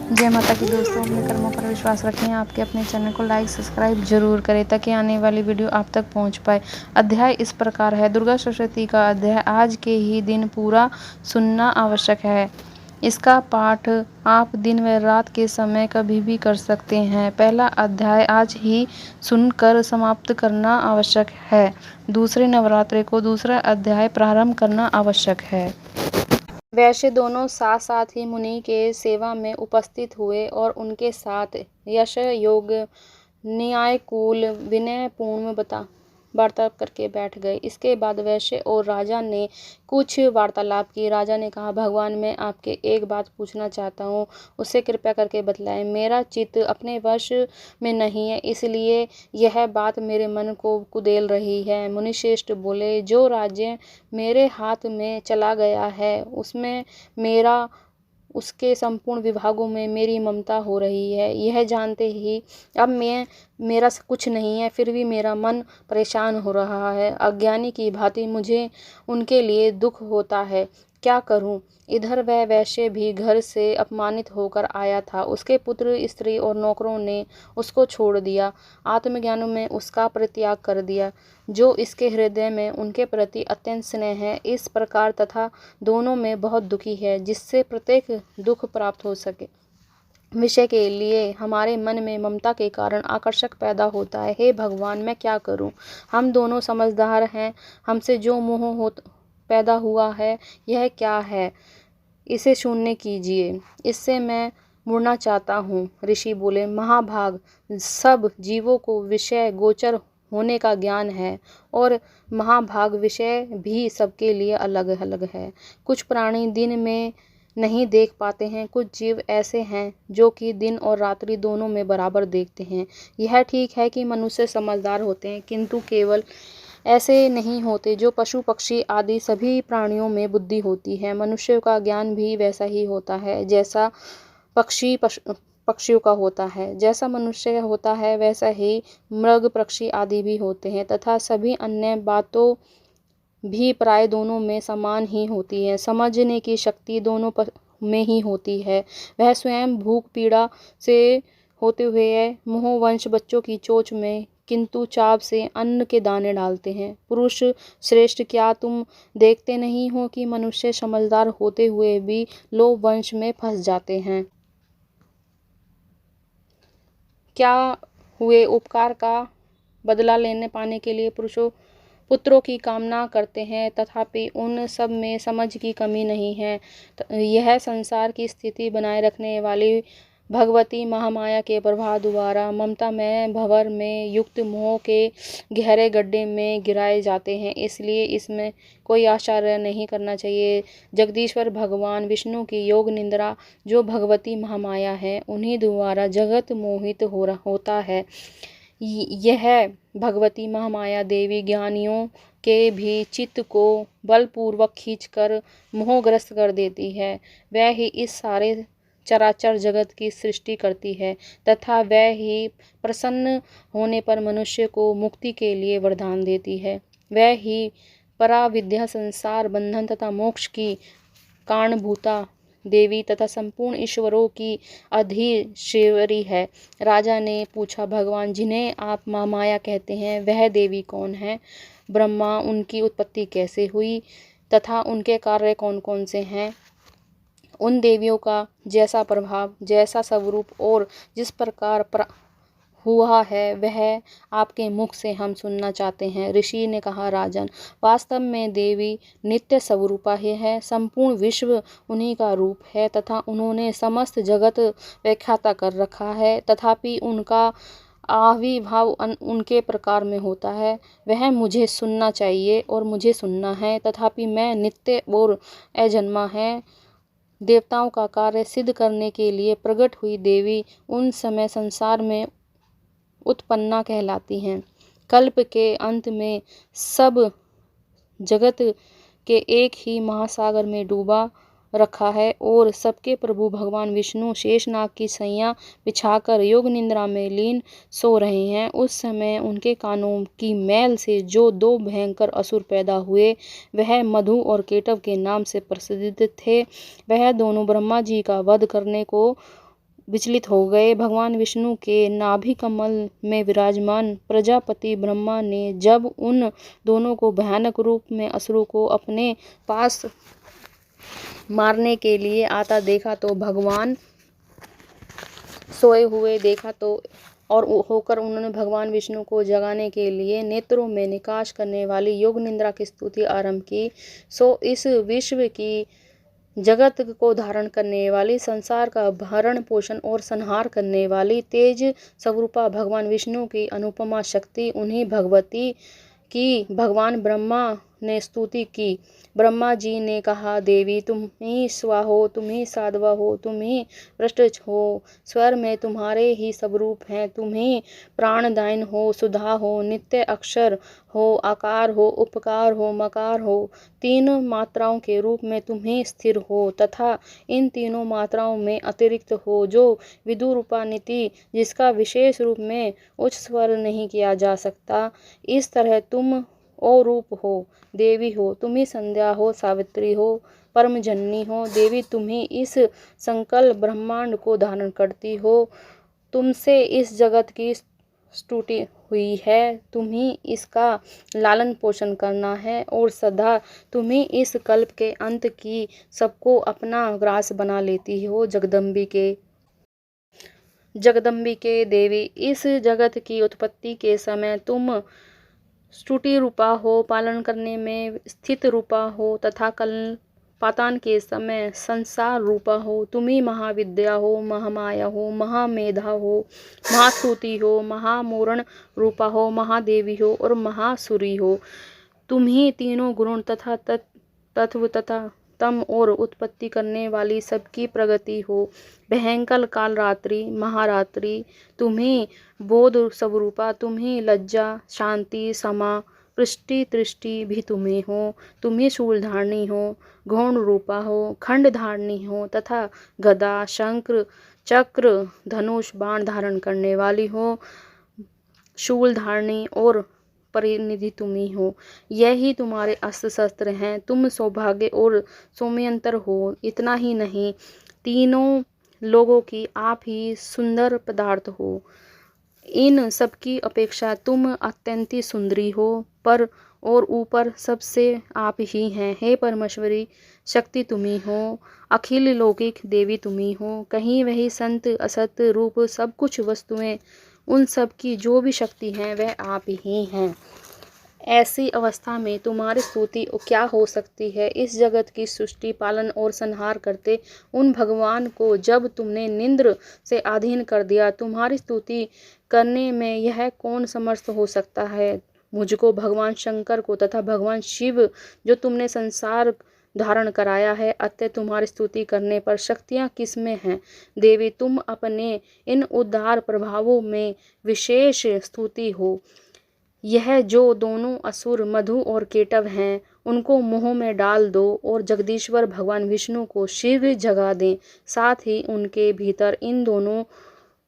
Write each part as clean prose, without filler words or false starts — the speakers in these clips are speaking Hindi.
जय माता की दोस्तों, अपने कर्मों पर विश्वास रखें। आपके अपने चैनल को लाइक सब्सक्राइब जरूर करें ताकि आने वाली वीडियो आप तक पहुंच पाए। अध्याय इस प्रकार है। दुर्गा सप्तशती का अध्याय आज के ही दिन पूरा सुनना आवश्यक है। इसका पाठ आप दिन व रात के समय कभी भी कर सकते हैं। पहला अध्याय आज ही सुनकर समाप्त करना आवश्यक है। दूसरे नवरात्रे को दूसरा अध्याय प्रारंभ करना आवश्यक है। वैसे दोनों साथ साथ ही मुनि के सेवा में उपस्थित हुए और उनके साथ यश योग न्यायकूल विनयपूर्ण वार्तालाप करके बैठ गए। इसके बाद वैश्य और राजा ने कुछ वार्तालाप की। राजा ने कहा, भगवान, मैं आपके एक बात पूछना चाहता हूँ, उससे कृपया करके बतलाएं। मेरा चित्त अपने वश में नहीं है, इसलिए यह बात मेरे मन को कुदेल रही है। मुनिश्रेष्ठ बोले, जो राज्य मेरे हाथ में चला गया है उसमें उसके संपूर्ण विभागों में मेरी ममता हो रही है। यह जानते ही अब मेरा कुछ नहीं है, फिर भी मेरा मन परेशान हो रहा है। अज्ञानी की भांति मुझे उनके लिए दुख होता है। क्या करूं? इधर वह वैश्य भी घर से अपमानित होकर आया था। उसके पुत्र, स्त्री और नौकरों ने उसको छोड़ दिया, आत्मज्ञान में उसका परित्याग कर दिया। जो इसके हृदय में उनके प्रति अत्यंत स्नेह है, इस प्रकार तथा दोनों में बहुत दुखी है, जिससे प्रत्येक दुख प्राप्त हो सके विषय के लिए हमारे मन में ममता के कारण आकर्षक पैदा होता है। हे भगवान, मैं क्या करूं? हम दोनों समझदार हैं, हमसे जो मोह पैदा हुआ है यह क्या है? इसे शून्य कीजिए, इससे मैं मुड़ना चाहता हूँ। ऋषि बोले, महाभाग, सब जीवों को विषय गोचर होने का ज्ञान है और महाभाग विषय भी सबके लिए अलग अलग है। कुछ प्राणी दिन में नहीं देख पाते हैं, कुछ जीव ऐसे हैं जो कि दिन और रात्रि दोनों में बराबर देखते हैं। यह ठीक है कि मनुष्य समझदार होते हैं, किंतु केवल ऐसे नहीं होते। जो पशु पक्षी आदि सभी प्राणियों में बुद्धि होती है, मनुष्य का ज्ञान भी वैसा ही होता है जैसा पक्षियों का होता है। जैसा मनुष्य होता है वैसा ही मृग पक्षी आदि भी होते हैं, तथा सभी अन्य बातों भी प्राय दोनों में समान ही होती है। समझने की शक्ति दोनों में ही होती है। वह स्वयं भूख पीड़ा से होते हुए मोहवंश बच्चों की चोंच में किंतु चाव से अन्न के दाने डालते हैं। पुरुष श्रेष्ठ, क्या तुम देखते नहीं हो कि मनुष्य समझदार होते हुए भी लोभ वंश में फंस जाते हैं? क्या हुए उपकार का बदला पाने के लिए पुत्रों की कामना करते हैं, तथापि उन सब में समझ की कमी नहीं है। यह संसार की स्थिति बनाए रखने वाली भगवती महामाया के प्रभाव द्वारा ममता में भंवर में युक्त मोह के गहरे गड्ढे में गिराए जाते हैं। इसलिए इसमें कोई आश्चर्य नहीं करना चाहिए। जगदीश्वर भगवान विष्णु की योग निंद्रा जो भगवती महामाया है, उन्हीं द्वारा जगत मोहित होता है। यह भगवती महामाया देवी ज्ञानियों के भी चित्त को बलपूर्वक खींचकर मोहग्रस्त कर देती है। वह ही इस सारे चराचर जगत की सृष्टि करती है, तथा वह ही प्रसन्न होने पर मनुष्य को मुक्ति के लिए वरदान देती है। वह ही पराविद्या, संसार बंधन तथा मोक्ष की कारणभूता देवी तथा संपूर्ण ईश्वरों की अधीश्वरी है। राजा ने पूछा, भगवान, जिन्हें आप महामाया कहते हैं, वह देवी कौन है? ब्रह्मा, उनकी उत्पत्ति कैसे हुई तथा उनके कार्य कौन कौन से हैं? उन देवियों का जैसा प्रभाव, जैसा स्वरूप और जिस प्रकार हुआ है, वह आपके मुख से हम सुनना चाहते हैं। ऋषि ने कहा, राजन, वास्तव में देवी नित्य स्वरूपा ही है। संपूर्ण विश्व उन्हीं का रूप है तथा उन्होंने समस्त जगत व्याख्याता कर रखा है, तथापि उनका आविर्भाव उनके प्रकार में होता है। वह मुझे सुनना चाहिए और मुझे सुनना है, तथापि मैं नित्य और अजन्मा है। देवताओं का कार्य सिद्ध करने के लिए प्रकट हुई देवी उन समय संसार में उत्पन्ना कहलाती हैं। कल्प के अंत में सब जगत के एक ही महासागर में डूबा रखा है और सबके प्रभु भगवान विष्णु शेषनाग की सैया बिछाकर योग निद्रा में लीन सो रहे हैं। उस समय उनके कानों की मैल से जो दो भयंकर असुर पैदा हुए, वह मधु और केटव के नाम से प्रसिद्ध थे। वह दोनों ब्रह्मा जी का वध करने को विचलित हो गए। भगवान विष्णु के नाभि कमल में विराजमान प्रजापति ब्रह्मा ने जब उन दोनों को भयानक रूप में असुरों को अपने पास मारने के लिए आता देखा तो भगवान सोए हुए देखा तो और होकर उन्होंने भगवान विष्णु को जगाने के लिए नेत्रों में निकाश करने वाली योग निद्रा की स्तुति आरंभ की। सो इस विश्व की जगत को धारण करने वाली, संसार का भरण पोषण और संहार करने वाली तेज स्वरूपा भगवान विष्णु की अनुपमा शक्ति, उन्हीं भगवती की भगवान ब्रह्मा ने स्तुति की। ब्रह्मा जी ने कहा, देवी तुम ही स्वा हो, तुम ही साध्वा हो, तुम ही पृष्ठ हो, स्वर में तुम्हारे ही सब रूप हैं, तुम ही प्राणदायन हो, सुधा हो, नित्य अक्षर हो, आकार हो, उपकार हो, मकार हो, तीन मात्राओं के रूप में तुम ही स्थिर हो तथा इन तीनों मात्राओं में अतिरिक्त हो, जो विदुरूपानिति जिसका विशेष रूप में उच्च स्वर नहीं किया जा सकता। इस तरह तुम ओ रूप हो, देवी हो, तुम ही संध्या हो, सावित्री हो, परम जननी हो। देवी तुम ही इस संकल्प ब्रह्मांड को धारण करती हो, तुमसे इस जगत की स्तुति हुई है, तुम ही इसका लालन पोषण करना है और सदा तुम ही इस कल्प के अंत की सबको अपना ग्रास बना लेती हो। जगदम्बिके देवी, इस जगत की उत्पत्ति के समय तुम स्तुति रूपा हो, पालन करने में स्थित रूपा हो तथा पातान के समय संसार रूपा हो। तुम ही महाविद्या हो, महामाया हो, महामेधा हो, महास्तुति हो, महामूरण रूपा हो, महादेवी हो और महासुरी हो। तुम ही तीनों गुण तथा तत्व तथा तम और उत्पत्ति करने वाली सबकी प्रगति हो। भयंकर काल रात्रि महारात्रि तुम ही बोध स्वरूपा, तुम ही लज्जा शांति समा पृष्टि तृष्टि भी तुम्हें हो। तुम ही शूलधारणी हो, गौण रूपा हो, खंड धारणी हो तथा गदा शंकर चक्र धनुष बाण धारण करने वाली हो। शूलधारणी और परिनिधि तुम ही हो, यही तुम्हारे अस्त्र शस्त्र हैं। तुम सौभाग्य और सौम्यंतर हो। इतना ही नहीं, तीनों लोगों की आप ही सुंदर पदार्थ हो। इन सबकी अपेक्षा तुम अत्यंत सुंदरी हो, पर और ऊपर सबसे आप ही हैं। हे परमेश्वरी शक्ति तुम्ही हो, अखिल लौकिक देवी तुम्ही हो। कहीं वही संत असत रूप सब कुछ वस्तुएं, उन सब की जो भी शक्ति है वह आप ही हैं। ऐसी अवस्था में तुम्हारी स्तुति क्या हो सकती है। इस जगत की सृष्टि पालन और संहार करते उन भगवान को जब तुमने निंद्र से अधीन कर दिया, तुम्हारी स्तुति करने में यह कौन समर्थ हो सकता है। मुझको, भगवान शंकर को तथा भगवान शिव जो तुमने संसार धारण कराया है, अतः तुम्हारी स्तुति करने पर शक्तियाँ किसमें हैं। देवी तुम अपने इन उदार प्रभावों में विशेष स्तुति हो। यह जो दोनों असुर मधु और केटव हैं, उनको मुंह में डाल दो और जगदीश्वर भगवान विष्णु को शीघ्र जगा दें। साथ ही उनके भीतर इन दोनों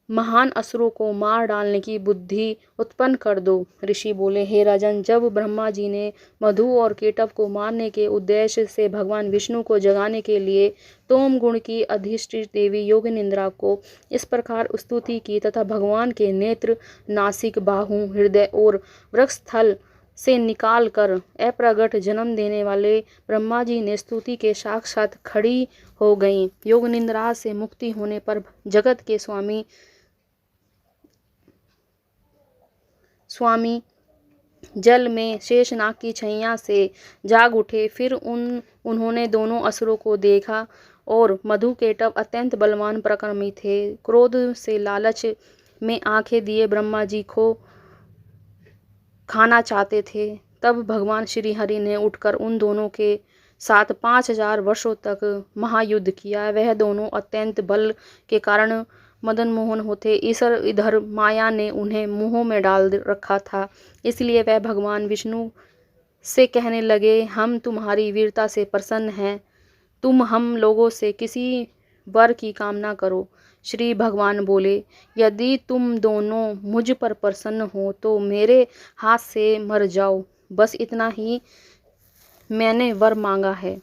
महान असुरों को मार डालने की बुद्धि उत्पन्न कर दो। ऋषि बोले, हे राजन, जब ब्रह्मा जी ने मधु और केटव को मारने के उद्देश्य से भगवान विष्णु को जगाने के लिए तोम गुण की अधिष्ठित देवी योग निद्रा को इस प्रकार स्तुति की तथा भगवान के नेत्र, नासिक, बाहु, हृदय और वक्षस्थल से निकाल कर अप्रगट जन्म देने वाले ब्रह्मा जी ने स्तुति के साक्षात खड़ी हो गईं। योग निद्रा से मुक्ति होने पर जगत के स्वामी जल में शेषनाग की छैया से जाग उठे। फिर उन्होंने दोनों असुरों को देखा और मधु केटव अत्यंत बलवान पराक्रमी थे। क्रोध से लालच में आंखें दिए ब्रह्मा जी को खाना चाहते थे। तब भगवान श्री हरि ने उठकर उन दोनों के साथ 5000 वर्षों तक महायुद्ध किया। वह दोनों अत्यंत बल के कारण मदन मोहन होते। इधर माया ने उन्हें मुंह में डाल रखा था, इसलिए वह भगवान विष्णु से कहने लगे, हम तुम्हारी वीरता से प्रसन्न हैं, तुम हम लोगों से किसी वर की कामना करो। श्री भगवान बोले, यदि तुम दोनों मुझ पर प्रसन्न हो तो मेरे हाथ से मर जाओ, बस इतना ही मैंने वर मांगा है।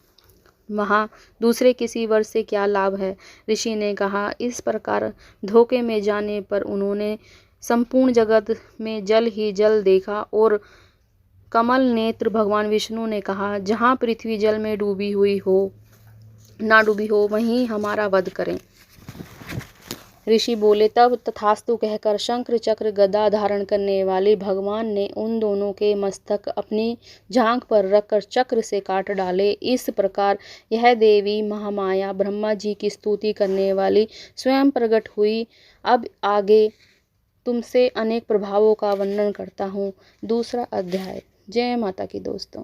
वहाँ दूसरे किसी वर से क्या लाभ है। ऋषि ने कहा। इस प्रकार धोखे में जाने पर उन्होंने संपूर्ण जगत में जल ही जल देखा और कमल नेत्र भगवान विष्णु ने कहा, जहाँ पृथ्वी जल में डूबी हो वहीं हमारा वध करें। ऋषि बोले, तब तथास्तु कहकर शंख चक्र गदा धारण करने वाले भगवान ने उन दोनों के मस्तक अपनी जांघ पर रखकर चक्र से काट डाले। इस प्रकार यह देवी महामाया ब्रह्मा जी की स्तुति करने वाली स्वयं प्रकट हुई। अब आगे तुमसे अनेक प्रभावों का वर्णन करता हूँ। दूसरा अध्याय। जय माता की दोस्तों।